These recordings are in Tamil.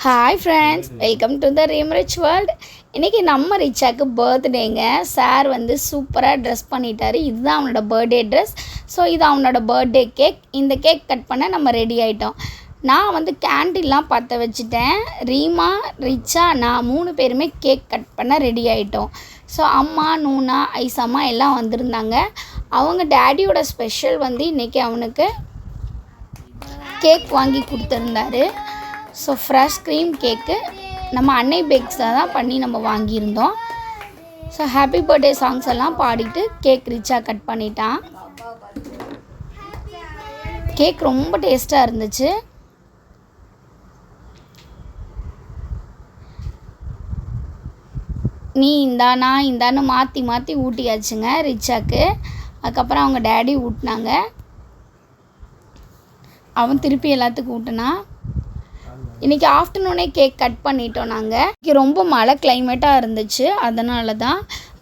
Hi friends, welcome to the ரீம்ரிச் வேர்ல்டு. இன்றைக்கி நம்ம ரிச்சாக்கு பர்த்டேங்க. சார் வந்து சூப்பராக ட்ரெஸ் பண்ணிட்டார். இதுதான் அவனோட பர்த்டே ட்ரெஸ். ஸோ இது அவனோட பர்த்டே கேக். இந்த கேக் கட் பண்ண நம்ம ரெடி ஆகிட்டோம். நான் வந்து கேண்டீன்லாம் பற்ற வச்சுட்டேன். ரீமா, ரிச்சா, நான் 3 பேருமே கேக் கட் பண்ண ரெடி ஆகிட்டோம். ஸோ அம்மா, நூனா, ஐசாம்மா எல்லாம் வந்திருந்தாங்க. அவங்க டேடியோட ஸ்பெஷல் வந்து இன்றைக்கி அவனுக்கு கேக் வாங்கி கொடுத்துருந்தாரு. ஸோ ஃப்ரெஷ் க்ரீம் கேக்கு நம்ம அன்னை பேக்ஸில் தான் பண்ணி நம்ம வாங்கியிருந்தோம். ஸோ ஹாப்பி பர்த்டே சாங்ஸ் எல்லாம் பாடிட்டு கேக் ரிச்சாக கட் பண்ணிட்டான். கேக் ரொம்ப டேஸ்ட்டாக இருந்துச்சு. நீ இந்தா நான் இந்தான்னு மாற்றி மாற்றி ஊட்டியாச்சுங்க ரிச்சாக்கு. அதுக்கப்புறம் அவங்க டேடி ஊட்டினாங்க. அவன் திருப்பி எல்லாத்துக்கும் ஊட்டினான். இன்றைக்கி ஆஃப்டர்நூனே கேக் கட் பண்ணிட்டோம். நாங்கள் இன்றைக்கி ரொம்ப மழை கிளைமேட்டாக இருந்துச்சு. அதனால தான்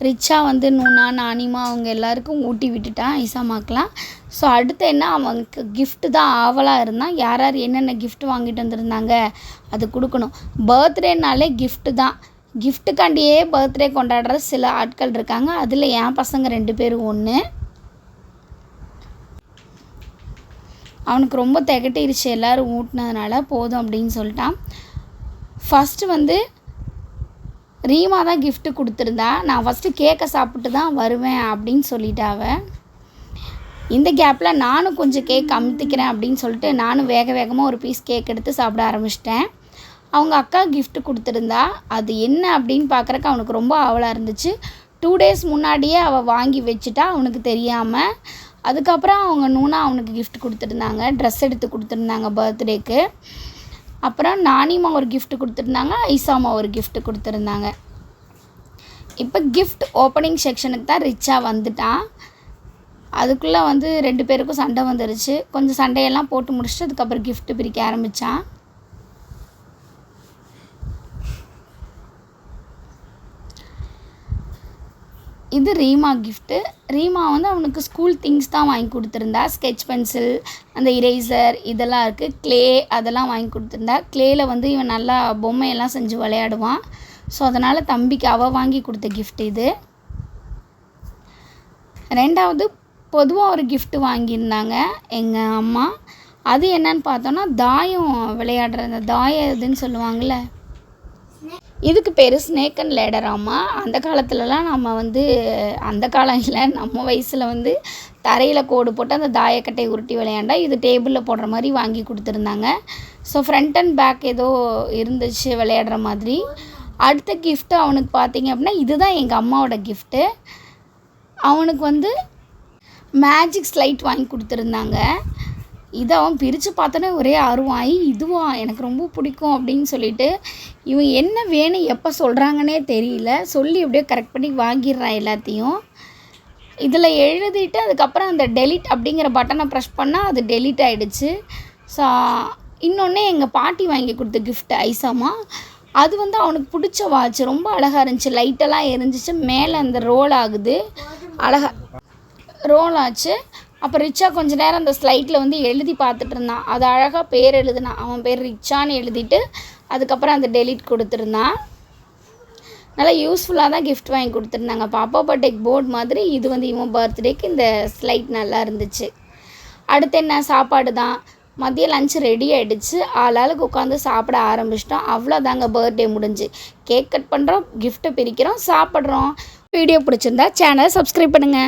ரிச்சா வந்து நூனா, நானிமா அவங்க எல்லாருக்கும் ஊட்டி விட்டுட்டான், ஐசாமாக்கெலாம். ஸோ அடுத்து என்ன, அவனுக்கு கிஃப்ட்டு தான் ஆவலாக இருந்தான். யார் யார் என்னென்ன கிஃப்ட் வாங்கிட்டு வந்திருந்தாங்க அது கொடுக்கணும். பர்த்டேனாலே கிஃப்ட்டு தான். கிஃப்ட்டுக்காண்டியே பர்த்டே கொண்டாடுற சில ஆட்கள் இருக்காங்க. அதில் என் பசங்க 2 பேரும் ஒன்று. அவனுக்கு ரொம்ப திகட்டிருச்சு எல்லோரும் ஊட்டினதுனால, போதும் அப்படின்னு சொல்லிட்டான். ஃபஸ்ட்டு வந்து ரீமா தான் கிஃப்ட்டு கொடுத்துருந்தா. நான் ஃபஸ்ட்டு கேக்கை சாப்பிட்டு தான் வருவேன் அப்படின்னு சொல்லிட்டாவ. இந்த கேப்பில் நானும் கொஞ்சம் கேக் அமுத்திக்கிறேன் அப்படின்னு சொல்லிட்டு நானும் வேக வேகமாக ஒரு பீஸ் கேக் எடுத்து சாப்பிட ஆரம்பிச்சிட்டேன். அவங்க அக்கா கிஃப்ட்டு கொடுத்துருந்தா. அது என்ன அப்படின்னு பார்க்குறக்கு அவனுக்கு ரொம்ப ஆவலாக இருந்துச்சு. 2 டேஸ் முன்னாடியே அவள் வாங்கி வச்சுட்டா அவனுக்கு தெரியாமல். அதுக்கப்புறம் அவங்க நூனா அவனுக்கு கிஃப்ட் கொடுத்துருந்தாங்க, ட்ரெஸ் எடுத்து கொடுத்துருந்தாங்க பர்த்டேக்கு. அப்புறம் நானிமா ஒரு கிஃப்ட் கொடுத்துருந்தாங்க, ஐசாமா ஒரு கிஃப்ட் கொடுத்துருந்தாங்க. இப்போ கிஃப்ட் ஓப்பனிங் செக்ஷனுக்கு தான் ரிச்சா வந்துட்டான். அதுக்குள்ளே வந்து 2 பேருக்கும் சண்டை வந்துருச்சு. கொஞ்சம் சண்டையெல்லாம் போட்டு முடிச்சுட்டு அதுக்கப்புறம் கிஃப்ட்டு பிரிக்க ஆரம்பித்தான். இது ரீமா கிஃப்ட்டு. ரீமா வந்து அவனுக்கு ஸ்கூல் திங்ஸ் தான் வாங்கி கொடுத்துருந்தா. ஸ்கெட்ச் பென்சில், அந்த இரேசர் இதெல்லாம் இருக்குது. க்ளே அதெல்லாம் வாங்கி கொடுத்துருந்தா. க்ளேயில் வந்து இவன் நல்லா பொம்மையெல்லாம் செஞ்சு விளையாடுவான். ஸோ அதனால் தம்பிக்கு அவள் வாங்கி கொடுத்த கிஃப்ட் இது. 2வது பொதுவாக ஒரு கிஃப்ட்டு வாங்கியிருந்தாங்க எங்கள் அம்மா. அது என்னன்னு பார்த்தோன்னா, தாயம் விளையாடுற அந்த தாயம் இதுன்னு சொல்லுவாங்கள்ல, இதுக்கு பேர் ஸ்னேக் அண்ட் லேடராம்மா. அந்த காலத்துலலாம் நம்ம வந்து, அந்த காலம் இல்லை, நம்ம வயசில் வந்து தரையில் கோடு போட்டு அந்த தாயக்கட்டையை உருட்டி விளையாண்டா இது டேபிளில் போடுற மாதிரி வாங்கி கொடுத்துருந்தாங்க. ஸோ ஃப்ரண்ட் அண்ட் பேக் ஏதோ இருந்துச்சு விளையாடுற மாதிரி. அடுத்த கிஃப்ட்டு அவனுக்கு பார்த்தீங்க அப்படின்னா, இதுதான் எங்கள் அம்மாவோட கிஃப்ட்டு. அவனுக்கு வந்து மேஜிக் ஸ்லைட் வாங்கி கொடுத்துருந்தாங்க. இதை அவன் பிரித்து பார்த்தோன்னே ஒரே ஆர்வம், இதுவா எனக்கு ரொம்ப பிடிக்கும் அப்படின்னு சொல்லிட்டு, இவன் என்ன வேணும் எப்போ சொல்கிறாங்கன்னே தெரியல, சொல்லி எப்படியோ கரெக்ட் பண்ணி வாங்கிடுறான் எல்லாத்தையும். இதில் எழுதிட்டு அதுக்கப்புறம் அந்த டெலிட் அப்படிங்கிற பட்டனை ப்ரெஸ் பண்ணால் அது டெலிட் ஆகிடுச்சு. ஸோ இன்னொன்று எங்கள் பாட்டி வாங்கி கொடுத்த கிஃப்ட் ஐசாமா. அது வந்து அவனுக்கு பிடிச்ச வாட்ச், ரொம்ப அழகாக இருந்துச்சு. லைட்டெல்லாம் எரிஞ்சிச்சு, மேலே அந்த ரோல் ஆகுது, அழகாக ரோல் ஆச்சு. அப்போ ரிச்சா கொஞ்ச நேரம் அந்த ஸ்லைட்டில் வந்து எழுதி பார்த்துட்டு இருந்தான். அது அழகாக பேர் எழுதுனான். அவன் பேர் ரிச்சான்னு எழுதிட்டு அதுக்கப்புறம் அந்த டெலிட் கொடுத்துருந்தான். நல்லா யூஸ்ஃபுல்லாக தான் கிஃப்ட் வாங்கி கொடுத்துருந்தாங்க. பாப்பா பர்த்டேக்கு போர்டு மாதிரி இது வந்து இவன் பர்த்டேக்கு இந்த ஸ்லைட் நல்லா இருந்துச்சு. அடுத்து என்ன, சாப்பாடு தான். மதியம் லஞ்ச் ரெடி ஆகிடுச்சு. ஆளாளுக்கு உட்காந்து சாப்பிட ஆரம்பிச்சிட்டோம். அவ்வளோதாங்க, பர்த்டே முடிஞ்சு. கேக் கட் பண்ணுறோம், கிஃப்ட்டை பிரிக்கிறோம், சாப்பிட்றோம். வீடியோ பிடிச்சிருந்தா சேனலை சப்ஸ்கிரைப் பண்ணுங்கள்.